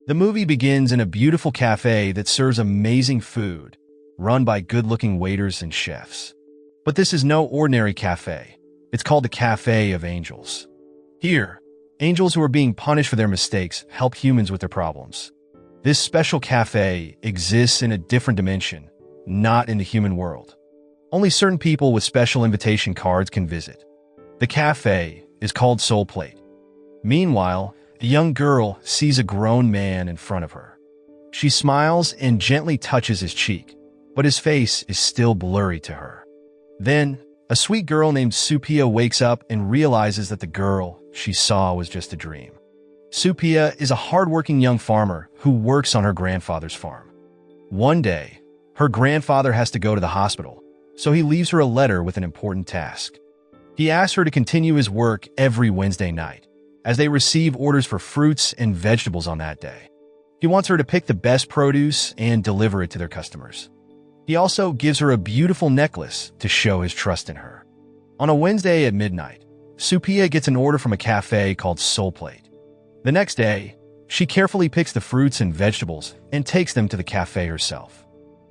The movie begins in a beautiful cafe that serves amazing food, run by good-looking waiters and chefs. But this is no ordinary cafe. It's called the Cafe of Angels. Here, angels who are being punished for their mistakes help humans with their problems. This special cafe exists in a different dimension, not in the human world. Only certain people with special invitation cards can visit. The cafe is called Soul Plate. Meanwhile, a young girl sees a grown man in front of her. She smiles and gently touches his cheek, but his face is still blurry to her. Then, a sweet girl named Supia wakes up and realizes that the girl she saw was just a dream. Supia is a hardworking young farmer who works on her grandfather's farm. One day, her grandfather has to go to the hospital, so he leaves her a letter with an important task. He asks her to continue his work every Wednesday night, as they receive orders for fruits and vegetables on that day. He wants her to pick the best produce and deliver it to their customers. He also gives her a beautiful necklace to show his trust in her. On a Wednesday at midnight, Supia gets an order from a cafe called Soul Plate. The next day, she carefully picks the fruits and vegetables and takes them to the cafe herself.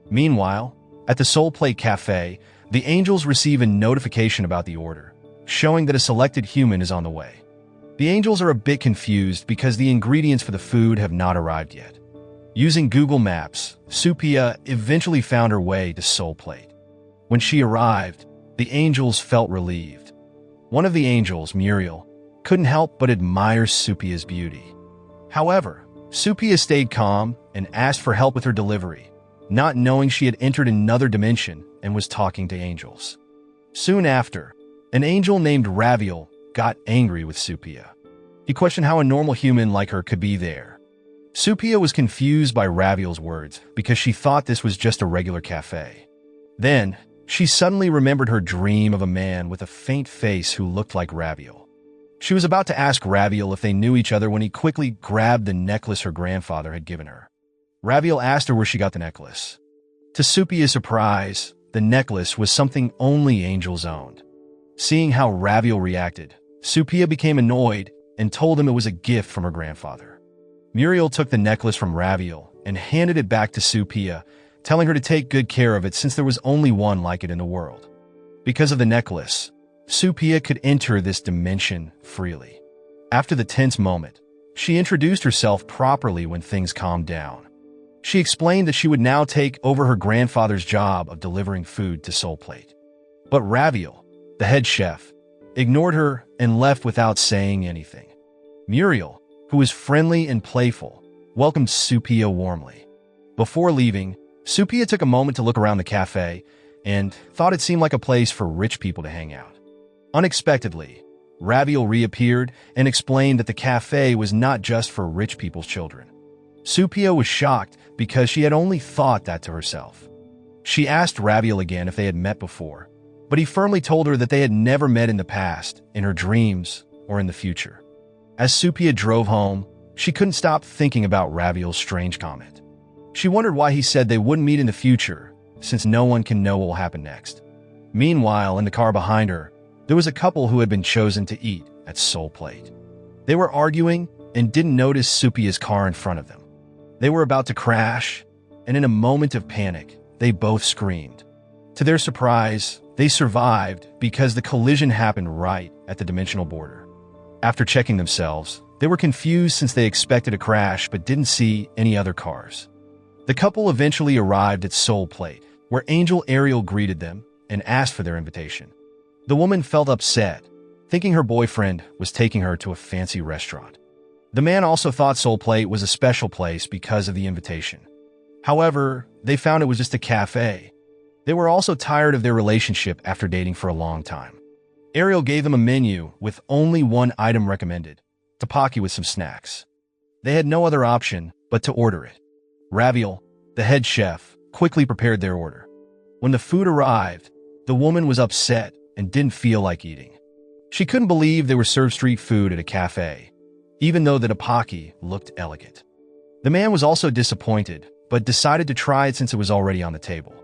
Meanwhile, at the Soul Plate Cafe, the angels receive a notification about the order, showing that a selected human is on the way. The angels are a bit confused because the ingredients for the food have not arrived yet. Using Google Maps, Supia eventually found her way to Soul Plate. When she arrived, the angels felt relieved. One of the angels, Muriel, couldn't help but admire Supia's beauty. However, Supia stayed calm and asked for help with her delivery, not knowing she had entered another dimension and was talking to angels. Soon after, an angel named Raviel got angry with Supia. He questioned how a normal human like her could be there. Supia was confused by Raviel's words because she thought this was just a regular cafe. Then, she suddenly remembered her dream of a man with a faint face who looked like Raviel. She was about to ask Raviel if they knew each other when he quickly grabbed the necklace her grandfather had given her. Raviel asked her where she got the necklace. To Supia's surprise, the necklace was something only angels owned. Seeing how Raviel reacted, Supia became annoyed and told him it was a gift from her grandfather. Muriel took the necklace from Raviel and handed it back to Supia, telling her to take good care of it since there was only one like it in the world. Because of the necklace, Supia could enter this dimension freely. After the tense moment, she introduced herself properly when things calmed down. She explained that she would now take over her grandfather's job of delivering food to Soul Plate. But Raviel, the head chef, ignored her and left without saying anything. Muriel, who was friendly and playful, welcomed Supia warmly. Before leaving, Supia took a moment to look around the cafe and thought it seemed like a place for rich people to hang out. Unexpectedly, Raviel reappeared and explained that the cafe was not just for rich people's children. Supia was shocked because she had only thought that to herself. She asked Raviel again if they had met before, but he firmly told her that they had never met in the past, in her dreams, or in the future. As Supia drove home, she couldn't stop thinking about Raviel's strange comment. She wondered why he said they wouldn't meet in the future, since no one can know what will happen next. Meanwhile, in the car behind her, there was a couple who had been chosen to eat at Soul Plate. They were arguing and didn't notice Supia's car in front of them. They were about to crash, and in a moment of panic, they both screamed. To their surprise, they survived because the collision happened right at the dimensional border. After checking themselves, they were confused since they expected a crash but didn't see any other cars. The couple eventually arrived at Soul Plate, where Angel Ariel greeted them and asked for their invitation. The woman felt upset, thinking her boyfriend was taking her to a fancy restaurant. The man also thought Soul Plate was a special place because of the invitation. However, they found it was just a cafe. They were also tired of their relationship after dating for a long time. Ariel gave them a menu with only one item recommended, tapaki with some snacks. They had no other option but to order it. Raviel, the head chef, quickly prepared their order. When the food arrived, the woman was upset and didn't feel like eating. She couldn't believe they were served street food at a cafe, even though the tapaki looked elegant. The man was also disappointed, but decided to try it since it was already on the table.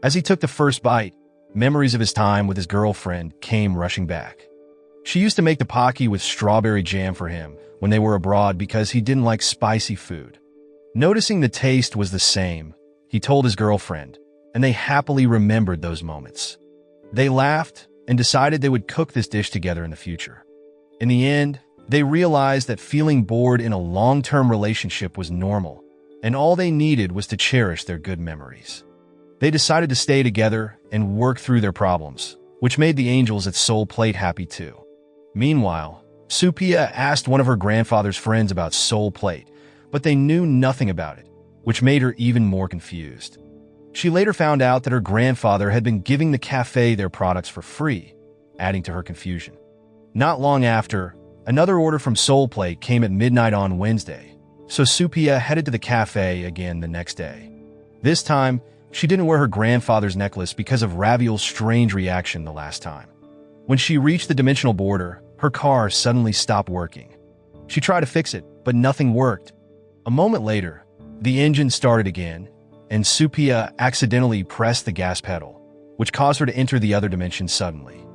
As he took the first bite, memories of his time with his girlfriend came rushing back. She used to make tapaki with strawberry jam for him when they were abroad because he didn't like spicy food. Noticing the taste was the same, he told his girlfriend, and they happily remembered those moments. They laughed and decided they would cook this dish together in the future. In the end, they realized that feeling bored in a long-term relationship was normal, and all they needed was to cherish their good memories. They decided to stay together and work through their problems, which made the angels at Soul Plate happy too. Meanwhile, Supia asked one of her grandfather's friends about Soul Plate, but they knew nothing about it, which made her even more confused. She later found out that her grandfather had been giving the cafe their products for free, adding to her confusion. Not long after, another order from Soul Plate came at midnight on Wednesday, so Supia headed to the cafe again the next day. This time, she didn't wear her grandfather's necklace because of Raviol's strange reaction the last time. When she reached the dimensional border, her car suddenly stopped working. She tried to fix it, but nothing worked. A moment later, the engine started again, and Supia accidentally pressed the gas pedal, which caused her to enter the other dimension suddenly.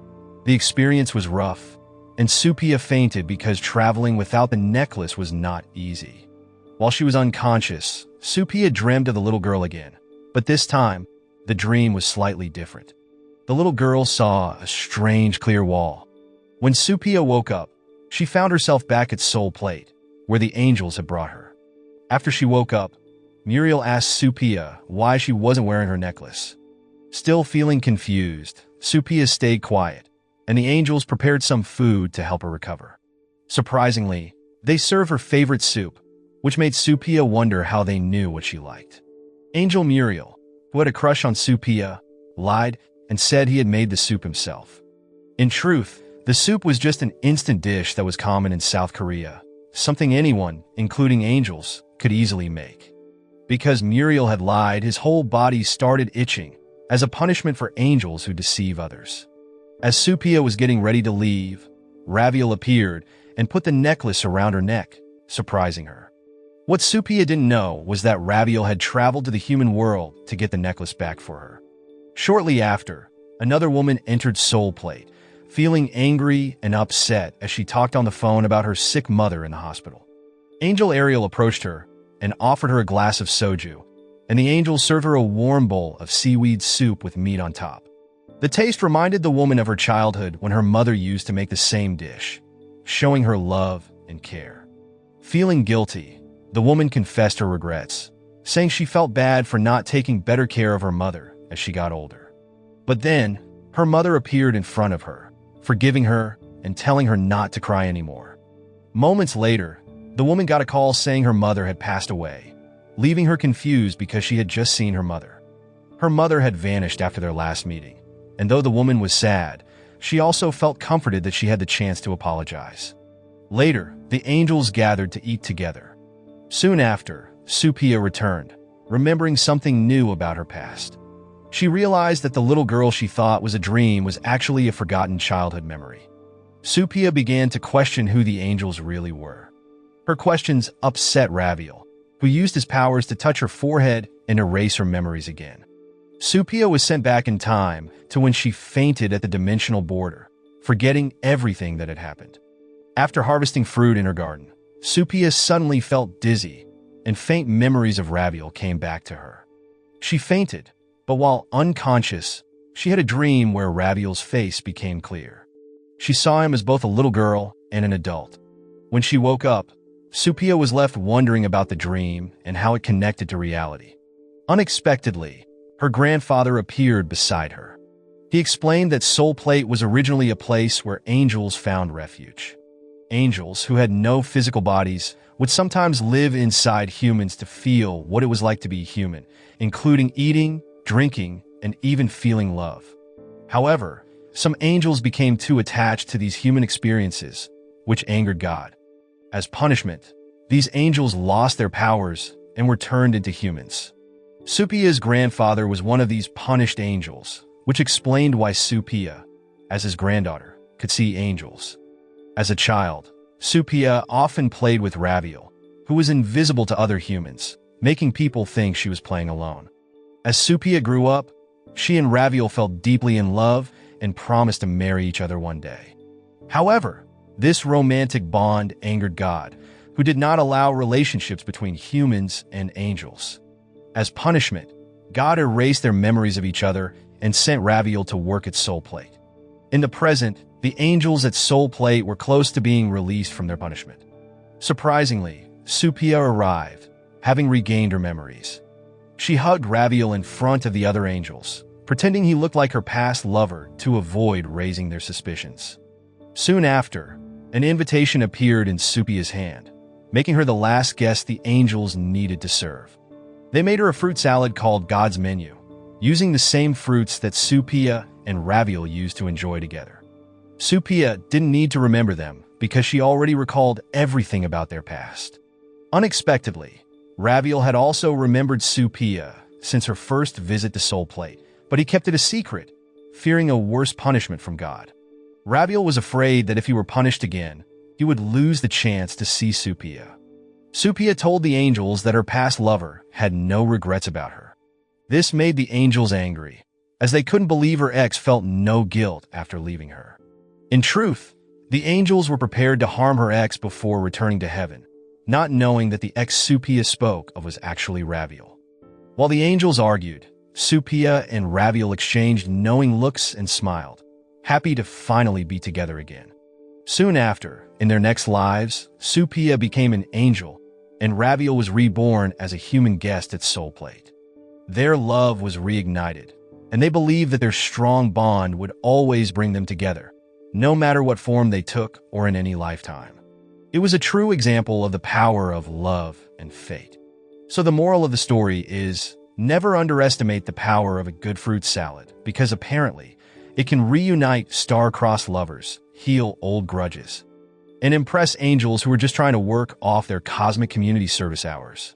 The experience was rough, and Supia fainted because traveling without the necklace was not easy. While she was unconscious, Supia dreamed of the little girl again, but this time, the dream was slightly different. The little girl saw a strange clear wall. When Supia woke up, she found herself back at Soul Plate, where the angels had brought her. After she woke up, Muriel asked Supia why she wasn't wearing her necklace. Still feeling confused, Supia stayed quiet, and the angels prepared some food to help her recover. Surprisingly, they served her favorite soup, which made Supia wonder how they knew what she liked. Angel Muriel, who had a crush on Supia, lied and said he had made the soup himself. In truth, the soup was just an instant dish that was common in South Korea, something anyone, including angels, could easily make. Because Muriel had lied, his whole body started itching, as a punishment for angels who deceive others. As Supia was getting ready to leave, Raviol appeared and put the necklace around her neck, surprising her. What Supia didn't know was that Raviol had traveled to the human world to get the necklace back for her. Shortly after, another woman entered Soul Plate, feeling angry and upset as she talked on the phone about her sick mother in the hospital. Angel Ariel approached her and offered her a glass of soju, and the angel served her a warm bowl of seaweed soup with meat on top. The taste reminded the woman of her childhood when her mother used to make the same dish, showing her love and care. Feeling guilty, the woman confessed her regrets, saying she felt bad for not taking better care of her mother as she got older. But then, her mother appeared in front of her, forgiving her and telling her not to cry anymore. Moments later, the woman got a call saying her mother had passed away, leaving her confused because she had just seen her mother. Her mother had vanished after their last meeting, and though the woman was sad, she also felt comforted that she had the chance to apologize. Later, the angels gathered to eat together. Soon after, Supia returned, remembering something new about her past. She realized that the little girl she thought was a dream was actually a forgotten childhood memory. Supia began to question who the angels really were. Her questions upset Raviol, who used his powers to touch her forehead and erase her memories again. Supia was sent back in time to when she fainted at the dimensional border, forgetting everything that had happened. After harvesting fruit in her garden, Supia suddenly felt dizzy, and faint memories of Raviol came back to her. She fainted, but while unconscious, she had a dream where Raviol's face became clear. She saw him as both a little girl and an adult. When she woke up, Supia was left wondering about the dream and how it connected to reality. Unexpectedly, her grandfather appeared beside her. He explained that Soul Plate was originally a place where angels found refuge. Angels, who had no physical bodies, would sometimes live inside humans to feel what it was like to be human, including eating, drinking, and even feeling love. However, some angels became too attached to these human experiences, which angered God. As punishment, these angels lost their powers and were turned into humans. Supia's grandfather was one of these punished angels, which explained why Supia, as his granddaughter, could see angels. As a child, Supia often played with Raviol, who was invisible to other humans, making people think she was playing alone. As Supia grew up, she and Raviol felt deeply in love and promised to marry each other one day. However, this romantic bond angered God, who did not allow relationships between humans and angels. As punishment, God erased their memories of each other and sent Raviel to work at Soul Plate. In the present, the angels at Soul Plate were close to being released from their punishment. Surprisingly, Supia arrived, having regained her memories. She hugged Raviel in front of the other angels, pretending he looked like her past lover to avoid raising their suspicions. Soon after, an invitation appeared in Supia's hand, making her the last guest the angels needed to serve. They made her a fruit salad called God's Menu, using the same fruits that Supia and Raviel used to enjoy together. Supia didn't need to remember them because she already recalled everything about their past. Unexpectedly, Raviel had also remembered Supia since her first visit to Soul Plate, but he kept it a secret, fearing a worse punishment from God. Raviel was afraid that if he were punished again, he would lose the chance to see Supia. Supia told the angels that her past lover had no regrets about her. This made the angels angry, as they couldn't believe her ex felt no guilt after leaving her. In truth, the angels were prepared to harm her ex before returning to heaven, not knowing that the ex Supia spoke of was actually Raviel. While the angels argued, Supia and Raviel exchanged knowing looks and smiled, happy to finally be together again. Soon after, in their next lives, Supia became an angel, and Raviel was reborn as a human guest at Soul Plate. Their love was reignited, and they believed that their strong bond would always bring them together, no matter what form they took or in any lifetime. It was a true example of the power of love and fate. So the moral of the story is, never underestimate the power of a good fruit salad, because apparently, it can reunite star-crossed lovers, heal old grudges, and impress angels who are just trying to work off their cosmic community service hours.